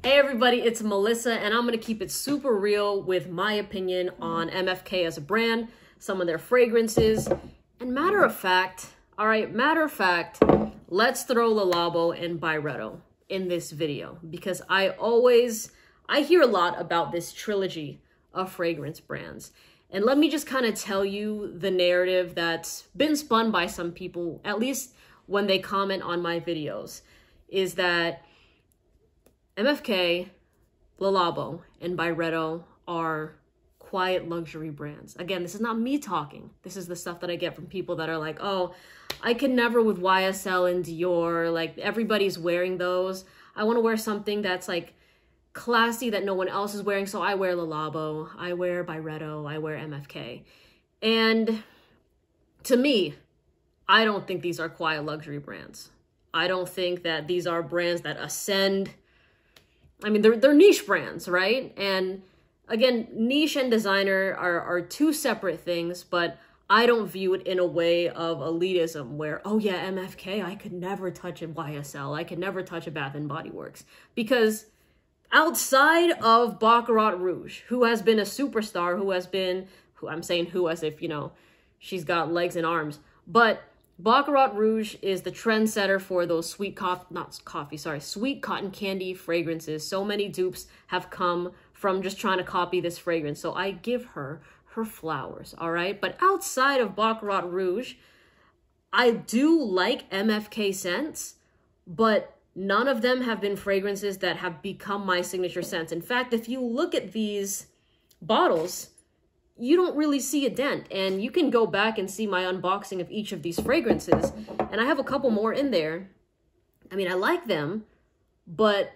Hey everybody, it's Melissa, and I'm gonna keep it super real with my opinion on MFK as a brand, some of their fragrances, and matter of fact, let's throw Labo and Byredo in this video because I hear a lot about this trilogy of fragrance brands. And let me just kind of tell you the narrative that's been spun by some people, at least when they comment on my videos, is that MFK, Labo, and Byredo are quiet luxury brands. Again, this is not me talking. This is the stuff that I get from people that are like, oh, I can never with YSL and Dior. Like, everybody's wearing those. I want to wear something that's like classy that no one else is wearing. So I wear Labo, I wear Byredo, I wear MFK. And to me, I don't think these are quiet luxury brands. I don't think that these are brands that ascend. I mean, they're niche brands, right? And again, niche and designer are two separate things, but I don't view it in a way of elitism where, oh yeah, MFK, I could never touch a YSL. I could never touch a Bath & Body Works. Because outside of Bakarat Rouge, who has been a superstar, who I'm saying who as if, you know, she's got legs and arms, but Bakarat Rouge is the trendsetter for those sweet cotton candy fragrances. So many dupes have come from just trying to copy this fragrance. So I give her flowers, all right? But outside of Bakarat Rouge, I do like MFK scents, but none of them have been fragrances that have become my signature scents. In fact, if you look at these bottles, you don't really see a dent, and you can go back and see my unboxing of each of these fragrances, and I have a couple more in there. I mean, I like them, but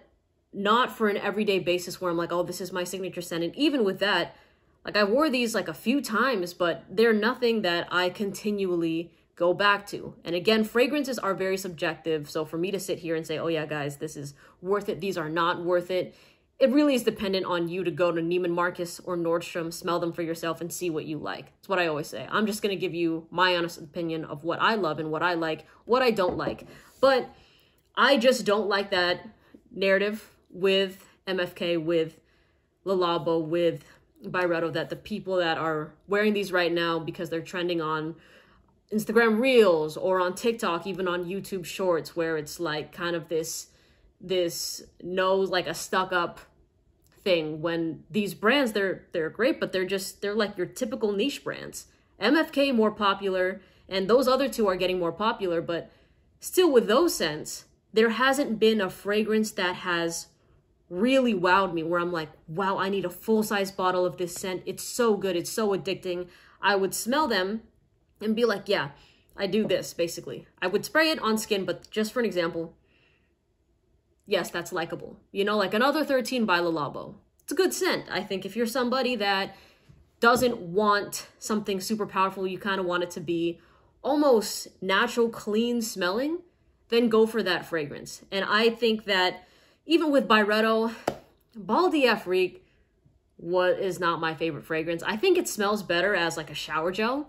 not for an everyday basis where I'm like, oh, this is my signature scent. And even with that, like, I wore these like a few times, but they're nothing that I continually go back to. And again, fragrances are very subjective, so for me to sit here and say, oh yeah, guys, this is worth it, these are not worth it, it really is dependent on you to go to Neiman Marcus or Nordstrom, smell them for yourself, and see what you like. That's what I always say. I'm just going to give you my honest opinion of what I love and what I like, what I don't like. But I just don't like that narrative with MFK, with Labo, with Byredo, that the people that are wearing these right now because they're trending on Instagram Reels or on TikTok, even on YouTube Shorts, where it's like kind of this nose, like a stuck-up thing, when these brands, they're great, but they're like your typical niche brands. MFK more popular, and those other two are getting more popular, but still with those scents, there hasn't been a fragrance that has really wowed me where I'm like, wow, I need a full-size bottle of this scent. It's so good, it's so addicting. I would smell them and be like, yeah, I do this, basically. I would spray it on skin, but just for an example, yes, that's likable. You know, like Another 13 by Labo. It's a good scent. I think if you're somebody that doesn't want something super powerful, you kind of want it to be almost natural, clean smelling, then go for that fragrance. And I think that even with Byredo, Bal d'Afrique is not my favorite fragrance. I think it smells better as like a shower gel,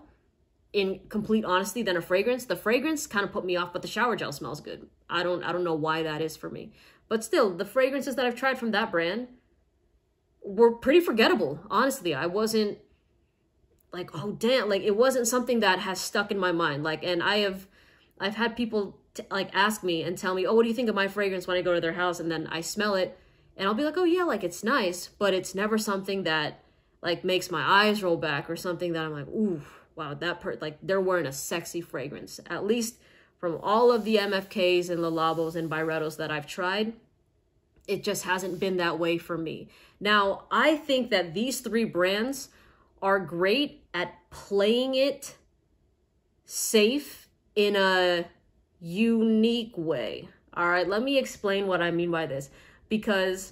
in complete honesty, than a fragrance. The fragrance kind of put me off, but the shower gel smells good. I don't know why that is for me. But still, the fragrances that I've tried from that brand were pretty forgettable, honestly. I wasn't like, oh damn, like it wasn't something that has stuck in my mind. Like, and I've had people like ask me and tell me, oh, what do you think of my fragrance when I go to their house? And then I smell it and I'll be like, oh yeah, like it's nice, but it's never something that like makes my eyes roll back or something that I'm like, ooh, wow, like they're wearing a sexy fragrance. At least from all of the MFKs and Labos and Byredos that I've tried, it just hasn't been that way for me. Now, I think that these three brands are great at playing it safe in a unique way. All right, let me explain what I mean by this. Because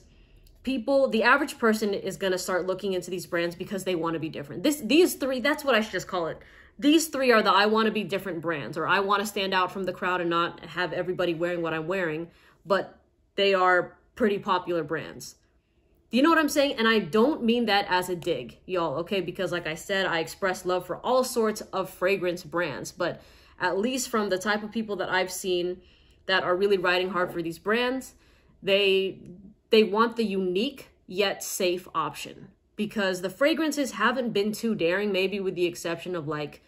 people, the average person is going to start looking into these brands because they want to be different. These three, that's what I should just call it. These three are the I want to be different brands, or I want to stand out from the crowd and not have everybody wearing what I'm wearing, but they are pretty popular brands. Do you know what I'm saying? And I don't mean that as a dig, y'all, okay? Because like I said, I express love for all sorts of fragrance brands, but at least from the type of people that I've seen that are really riding hard for these brands, they they want the unique yet safe option, because the fragrances haven't been too daring, maybe with the exception of like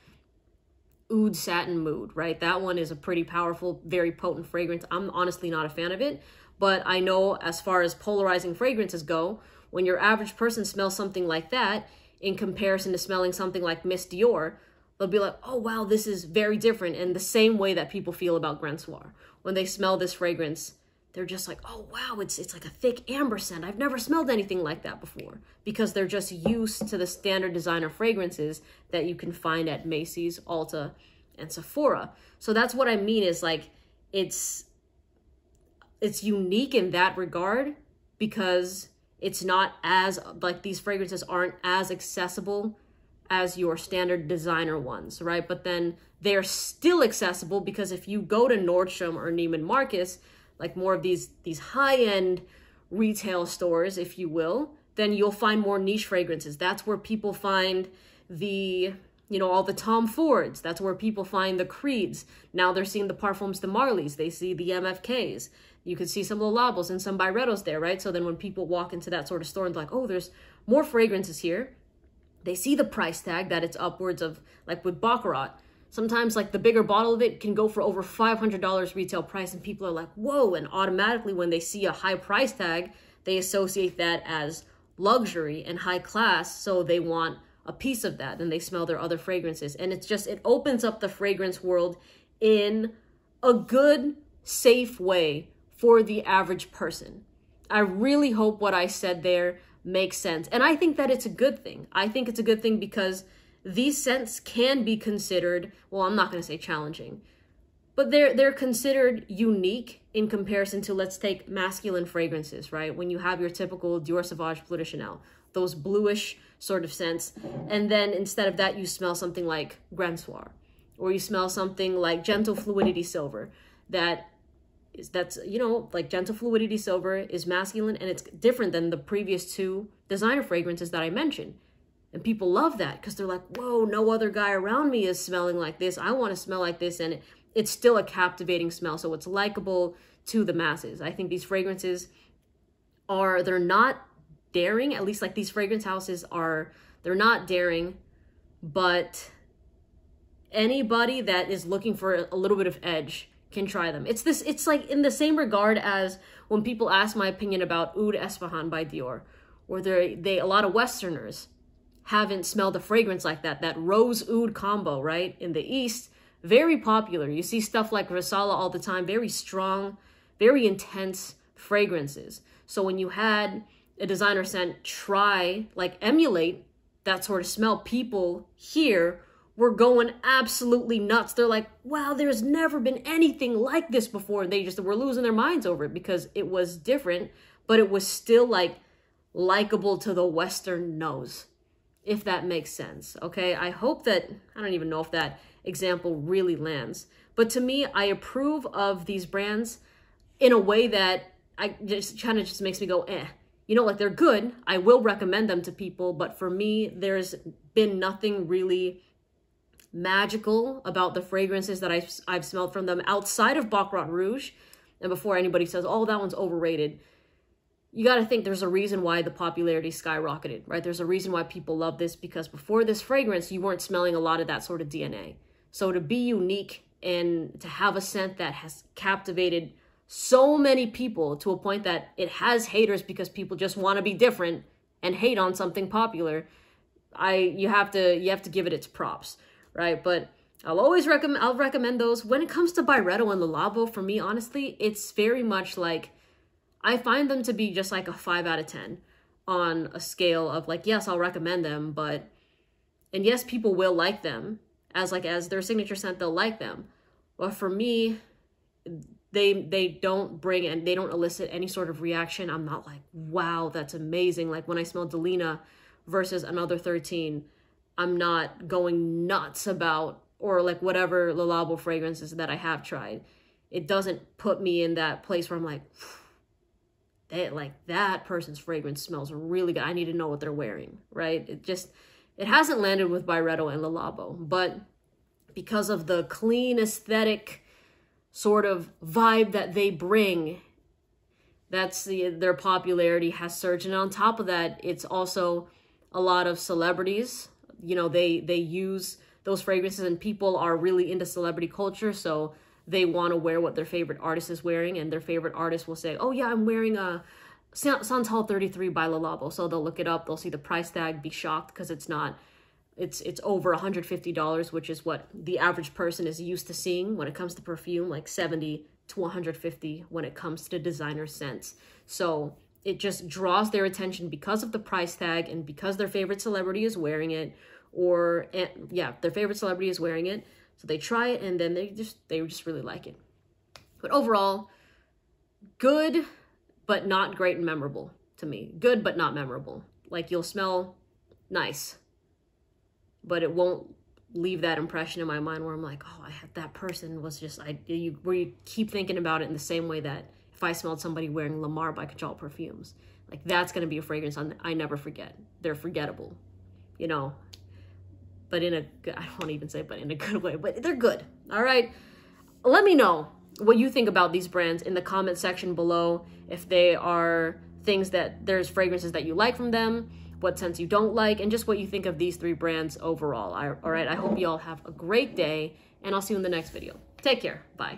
Oud Satin Mood, right? That one is a pretty powerful, very potent fragrance. I'm honestly not a fan of it, but I know as far as polarizing fragrances go, when your average person smells something like that in comparison to smelling something like Miss Dior, they'll be like, oh wow, this is very different. And the same way that people feel about Grand Soir. When they smell this fragrance, they're just like, oh wow, it's like a thick amber scent. I've never smelled anything like that before, because they're just used to the standard designer fragrances that you can find at Macy's, Ulta, and Sephora. So that's what I mean, is like, it's unique in that regard, because it's not as, like, these fragrances aren't as accessible as your standard designer ones, right? But then they're still accessible, because if you go to Nordstrom or Neiman Marcus, like more of these high-end retail stores, if you will, then you'll find more niche fragrances. That's where people find the, you know, all the Tom Fords. That's where people find the Creeds. Now they're seeing the Parfums de Marley's. They see the MFKs. You could see some of the Labos and some Byredos there, right? So then when people walk into that sort of store and they're like, oh, there's more fragrances here, they see the price tag that it's upwards of, like with Bakarat. Sometimes like the bigger bottle of it can go for over $500 retail price, and people are like, whoa. And automatically when they see a high price tag, they associate that as luxury and high class. So they want a piece of that, and they smell their other fragrances. And it's just, it opens up the fragrance world in a good, safe way for the average person. I really hope what I said there makes sense. And I think that it's a good thing. I think it's a good thing because these scents can be considered, well, I'm not going to say challenging, but they're considered unique in comparison to, let's take masculine fragrances, right? When you have your typical Dior Sauvage Bleu de Chanel, those bluish sort of scents, and then instead of that, you smell something like Grand Soir, or you smell something like Gentle Fluidity Silver. That's, you know, like Gentle Fluidity Silver is masculine, and it's different than the previous two designer fragrances that I mentioned. And people love that because they're like, whoa, no other guy around me is smelling like this. I want to smell like this. And it's still a captivating smell. So it's likable to the masses. I think these fragrances they're not daring. At least like these fragrance houses they're not daring. But anybody that is looking for a little bit of edge can try them. It's like in the same regard as when people ask my opinion about Oud Esfahan by Dior, where a lot of Westerners haven't smelled a fragrance like that rose oud combo, right? In the East, very popular. You see stuff like Risala all the time, very strong, very intense fragrances. So when you had a designer scent emulate that sort of smell, people here were going absolutely nuts. They're like, wow, there's never been anything like this before. And they just were losing their minds over it because it was different, but it was still like likable to the Western nose, if that makes sense, okay? I hope that, I don't even know if that example really lands. But to me, I approve of these brands in a way that just makes me go, eh. You know, like they're good. I will recommend them to people, but for me, there's been nothing really magical about the fragrances that I've smelled from them outside of Bakarat Rouge. And before anybody says, oh, that one's overrated, you got to think there's a reason why the popularity skyrocketed, right? There's a reason why people love this, because before this fragrance, you weren't smelling a lot of that sort of DNA. So to be unique and to have a scent that has captivated so many people to a point that it has haters because people just want to be different and hate on something popular, you have to give it its props, right? But I'll recommend those. When it comes to Byredo and the Labo, for me, honestly, it's very much like, I find them to be just like a 5 out of 10 on a scale of like, yes, I'll recommend them, and yes, people will like them as their signature scent, they'll like them. But for me, they don't bring and they don't elicit any sort of reaction. I'm not like, wow, that's amazing. Like when I smell Delina versus another 13, I'm not going nuts about, or like whatever Le Labo fragrances that I have tried. It doesn't put me in that place where I'm like, that person's fragrance smells really good. I need to know what they're wearing, right? It hasn't landed with Byredo and Le Labo, but because of the clean aesthetic sort of vibe that they bring, Their popularity has surged. And on top of that, it's also a lot of celebrities. You know, they use those fragrances, and people are really into celebrity culture. So they want to wear what their favorite artist is wearing, and their favorite artist will say, oh yeah, I'm wearing a Santal 33 by Labo. So they'll look it up, they'll see the price tag, be shocked because it's over $150, which is what the average person is used to seeing when it comes to perfume, like 70 to 150 when it comes to designer scents. So it just draws their attention because of the price tag and because their favorite celebrity is wearing it, their favorite celebrity is wearing it. So they try it, and then they just really like it. But overall, good, but not great and memorable to me. Good, but not memorable. Like, you'll smell nice, but it won't leave that impression in my mind where I'm like, oh, that person was just, where you keep thinking about it in the same way that if I smelled somebody wearing Lamar by Kajal perfumes, like, that's going to be a fragrance I never forget. They're forgettable, you know, but I don't want to even say, but in a good way, but they're good. All right. Let me know what you think about these brands in the comment section below. If they are there's fragrances that you like from them, what scents you don't like, and just what you think of these 3 brands overall. All right. I hope you all have a great day, and I'll see you in the next video. Take care. Bye.